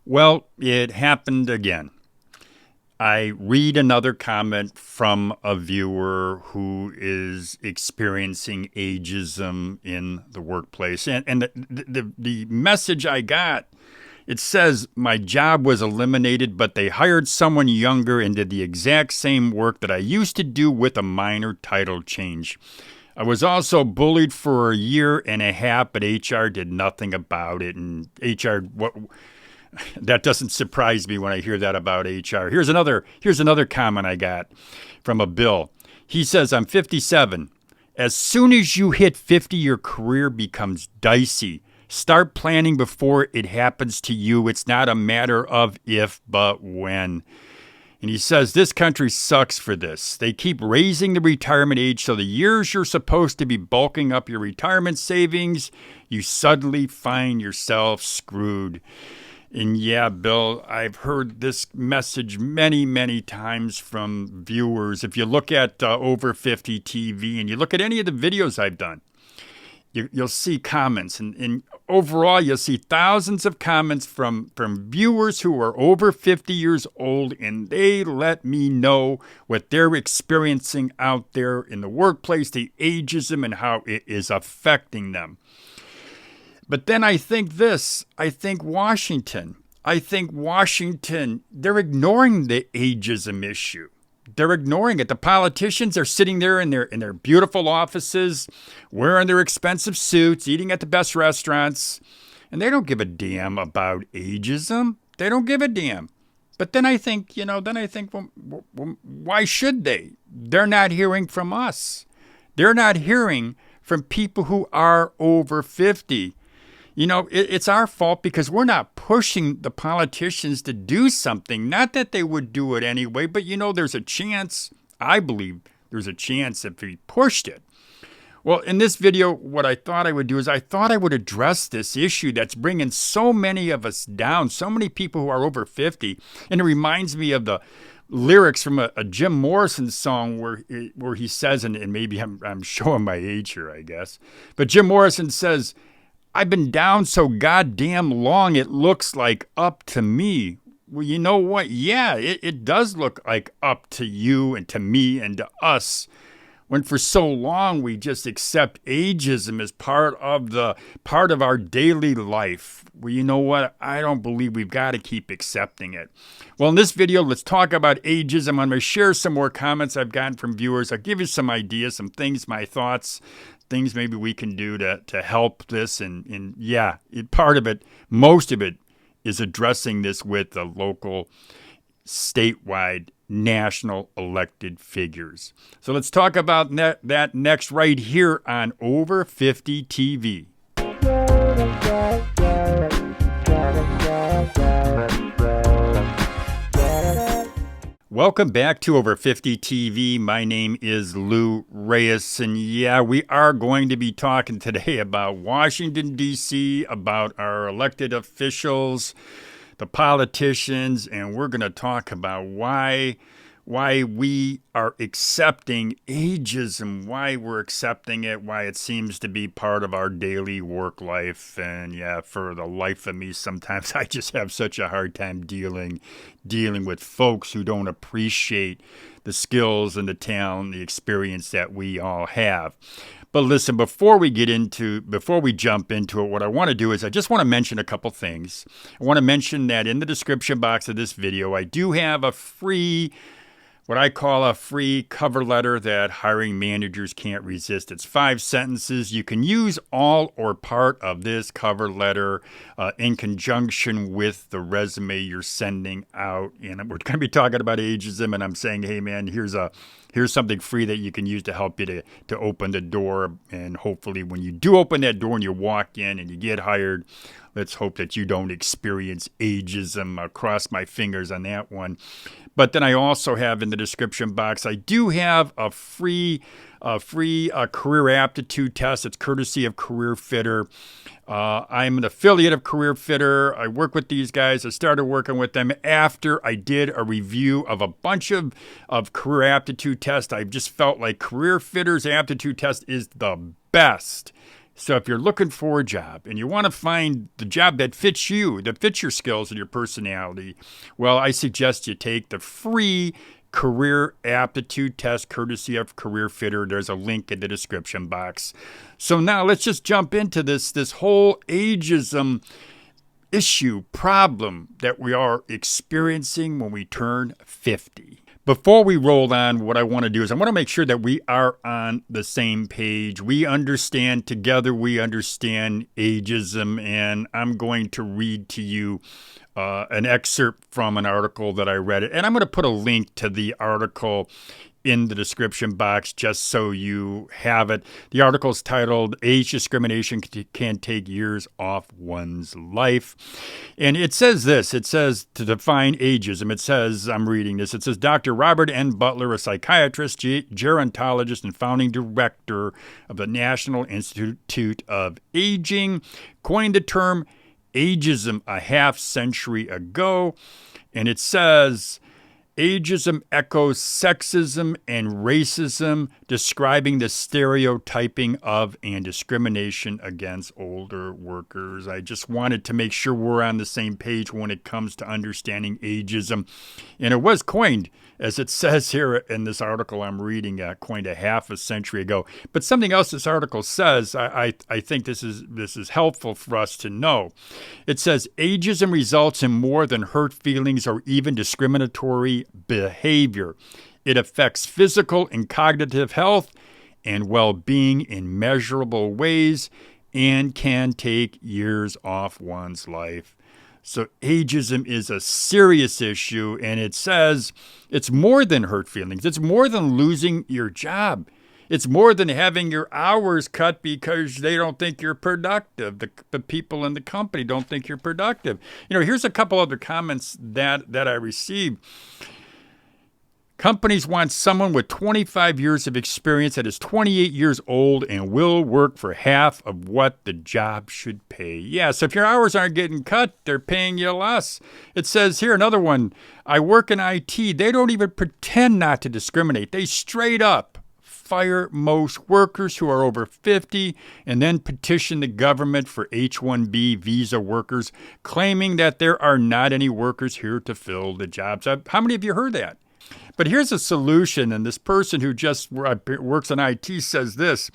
Well, it happened again. I read another comment from a viewer who is experiencing ageism in the workplace. And the message I got, it says, my job was eliminated, but they hired someone younger and did the exact same work that I used to do with a minor title change. I was also bullied for a year and a half, but HR did nothing about it. And HR, that doesn't surprise me when I hear that about HR. Here's another comment I got from a Bill. He says, I'm 57. As soon as you hit 50, your career becomes dicey. Start planning before it happens to you. It's not a matter of if, but when. And he says, this country sucks for this. They keep raising the retirement age, so the years you're supposed to be bulking up your retirement savings, you suddenly find yourself screwed. And yeah, Bill, I've heard this message many, many times from viewers. If you look at Over 50 TV and you look at any of the videos I've done, you'll see comments. And overall, you'll see thousands of comments from viewers who are over 50 years old, and they let me know what they're experiencing out there in the workplace, the ageism, and how it is affecting them. But then I think Washington, they're ignoring the ageism issue. They're ignoring it. The politicians are sitting there in their beautiful offices, wearing their expensive suits, eating at the best restaurants, and they don't give a damn about ageism. They don't give a damn. But then I think, well, why should they? They're not hearing from us. They're not hearing from people who are over 50. It's our fault because we're not pushing the politicians to do something. Not that they would do it anyway, but there's a chance, I believe there's a chance if we pushed it. Well, in this video, what I thought I would do is I thought I would address this issue that's bringing so many of us down, so many people who are over 50. And it reminds me of the lyrics from a Jim Morrison song where he says, and maybe I'm showing my age here, I guess, but Jim Morrison says, I've been down so goddamn long, it looks like up to me. Well, you know what? Yeah, it does look like up to you and to me and to us. When for so long we just accept ageism as part of our daily life. Well, you know what? I don't believe we've got to keep accepting it. Well, in this video, let's talk about ageism. I'm going to share some more comments I've gotten from viewers. I'll give you some ideas, some things, my thoughts, things maybe we can do to help this. And yeah, part of it, most of it, is addressing this with the local, statewide, national elected figures. So let's talk about that next right here on Over 50 TV. Welcome back to Over 50 TV. My name is Lou Reyes, and yeah, we are going to be talking today about Washington, D.C., about our elected officials, the politicians, and we're going to talk about why we are accepting ageism, why we're accepting it, why it seems to be part of our daily work life. And yeah, for the life of me, sometimes I just have such a hard time dealing with folks who don't appreciate the skills and the talent, the experience that we all have. But listen, before we jump into it, what I want to do is I just want to mention a couple things. I want to mention that in the description box of this video, I do have what I call a free cover letter that hiring managers can't resist. It's 5 sentences. You can use all or part of this cover letter in conjunction with the resume you're sending out. And we're going to be talking about ageism, and I'm saying, hey man, here's something free that you can use to help you to open the door. And hopefully when you do open that door and you walk in and you get hired, let's hope that you don't experience ageism. I'll cross my fingers on that one. But then I also have in the description box, I do have a free career aptitude test. It's courtesy of Career Fitter. I'm an affiliate of Career Fitter. I work with these guys. I started working with them after I did a review of a bunch of career aptitude tests. I just felt like Career Fitter's aptitude test is the best. So if you're looking for a job and you want to find the job that fits you, that fits your skills and your personality, well, I suggest you take the free career aptitude test courtesy of Career Fitter. There's a link in the description box. So now let's just jump into this whole ageism problem that we are experiencing when we turn 50. Before we roll on, what I want to do is I want to make sure that we are on the same page. We understand together, we understand ageism, and I'm going to read to you an excerpt from an article that I read. And I'm going to put a link to the article in the description box just so you have it. The article is titled "Age Discrimination Can Take Years Off One's Life." And it says this, it says to define ageism, it says, I'm reading this, it says, Dr. Robert N. Butler, a psychiatrist, gerontologist, and founding director of the National Institute of Aging, coined the term ageism a half century ago. And it says, ageism echoes sexism and racism, describing the stereotyping of and discrimination against older workers. I just wanted to make sure we're on the same page when it comes to understanding ageism. And it was coined, as it says here in this article I'm reading, coined a half a century ago. But something else this article says, I think this is helpful for us to know. It says, ageism results in more than hurt feelings or even discriminatory behavior. It affects physical and cognitive health and well-being in measurable ways and can take years off one's life. So ageism is a serious issue, and it says it's more than hurt feelings. It's more than losing your job. It's more than having your hours cut because they don't think you're productive. The people in the company don't think you're productive. Here's a couple other comments that I received. Companies want someone with 25 years of experience that is 28 years old and will work for half of what the job should pay. Yeah, so if your hours aren't getting cut, they're paying you less. It says here, another one, I work in IT. They don't even pretend not to discriminate. They straight up fire most workers who are over 50 and then petition the government for H-1B visa workers, claiming that there are not any workers here to fill the jobs. How many of you heard that? But here's a solution, and this person who just works in IT says this.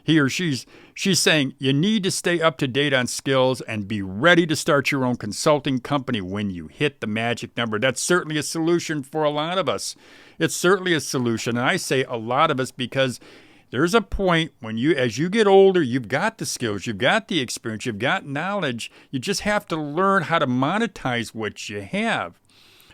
He or she's saying you need to stay up to date on skills and be ready to start your own consulting company when you hit the magic number. That's certainly a solution for a lot of us. It's certainly a solution, and I say a lot of us because there's a point when as you get older, you've got the skills, you've got the experience, you've got knowledge. You just have to learn how to monetize what you have.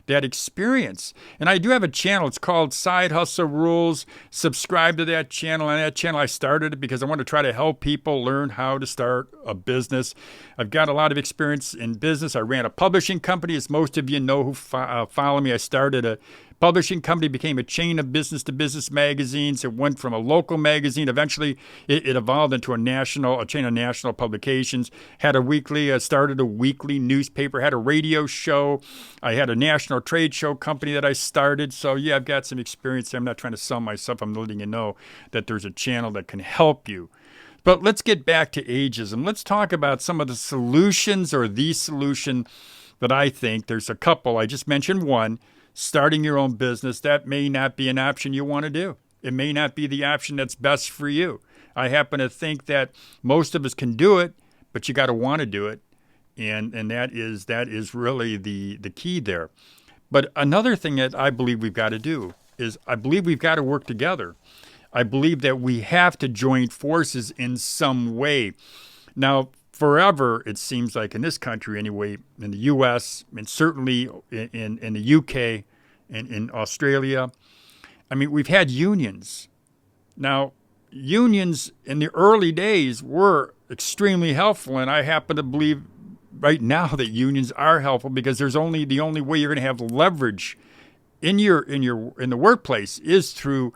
That experience. And I do have a channel. It's called Side Hustle Rules. Subscribe to that channel. On that channel, I started it because I want to try to help people learn how to start a business. I've got a lot of experience in business. I ran a publishing company, as most of you know who follow me. I started a publishing company, became a chain of business-to-business magazines. It went from a local magazine. Eventually, it evolved into a chain of national publications. Started a weekly newspaper, had a radio show. I had a national trade show company that I started. So, yeah, I've got some experience there. I'm not trying to sell myself. I'm letting you know that there's a channel that can help you. But let's get back to ageism. Let's talk about some of the solutions or the solution that I think. There's a couple. I just mentioned one. Starting your own business, that may not be an option you want to do. It may not be the option that's best for you. I happen to think that most of us can do it, but you got to want to do it. And that is really the key there. But another thing that I believe we've got to do is I believe we've got to work together. I believe that we have to join forces in some way. Now, forever, it seems like in this country anyway, in the U.S., and certainly in the U.K. and in Australia, I mean, we've had unions. Now, unions in the early days were extremely helpful, and I happen to believe right now that unions are helpful because the only way you're going to have leverage in the workplace is through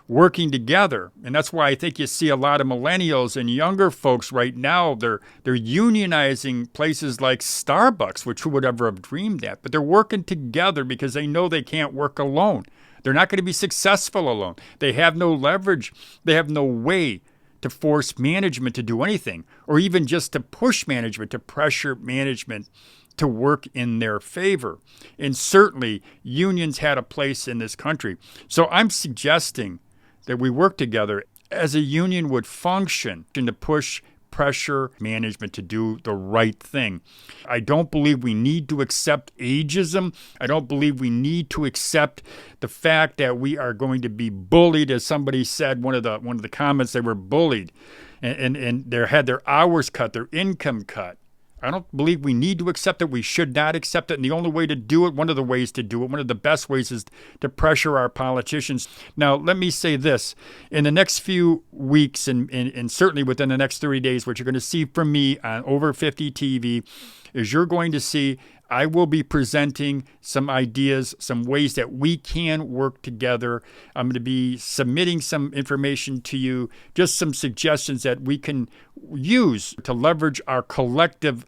working together. And that's why I think you see a lot of millennials and younger folks right now, they're unionizing places like Starbucks, which who would ever have dreamed that? But they're working together because they know they can't work alone. They're not going to be successful alone. They have no leverage. They have no way to force management to do anything, or even just to push management, to pressure management to work in their favor. And certainly unions had a place in this country. So I'm suggesting that we work together as a union would function to push pressure management to do the right thing. I don't believe we need to accept ageism. I don't believe we need to accept the fact that we are going to be bullied, as somebody said, one of the comments, they were bullied and they had their hours cut, their income cut. I don't believe we need to accept it. We should not accept it. And the only way to do it, one of the ways to do it, one of the best ways is to pressure our politicians. Now, let me say this. In the next few weeks and certainly within the next 30 days, what you're going to see from me on Over 50 TV is you're going to see I will be presenting some ideas, some ways that we can work together. I'm going to be submitting some information to you, just some suggestions that we can use to leverage our collective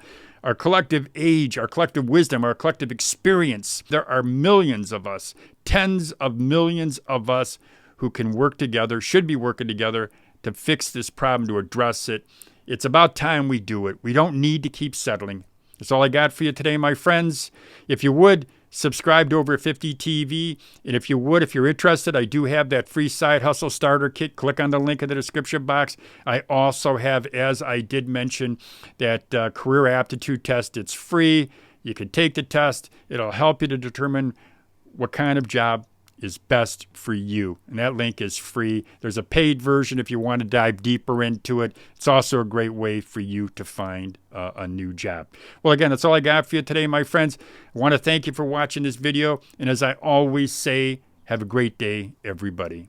age, our collective wisdom, our collective experience. There are millions of us, tens of millions of us who can work together, should be working together to fix this problem, to address it. It's about time we do it. We don't need to keep settling. That's all I got for you today, my friends. If you would, subscribe to Over 50 TV. And if you're interested, I do have that free side hustle starter kit. Click on the link in the description box. I also have, as I did mention, that career aptitude test. It's free. You can take the test. It'll help you to determine what kind of job is best for you. And that link is free. There's a paid version if you want to dive deeper into it. It's also a great way for you to find a new job. Well, again, that's all I got for you today, my friends. I want to thank you for watching this video. And as I always say, have a great day, everybody.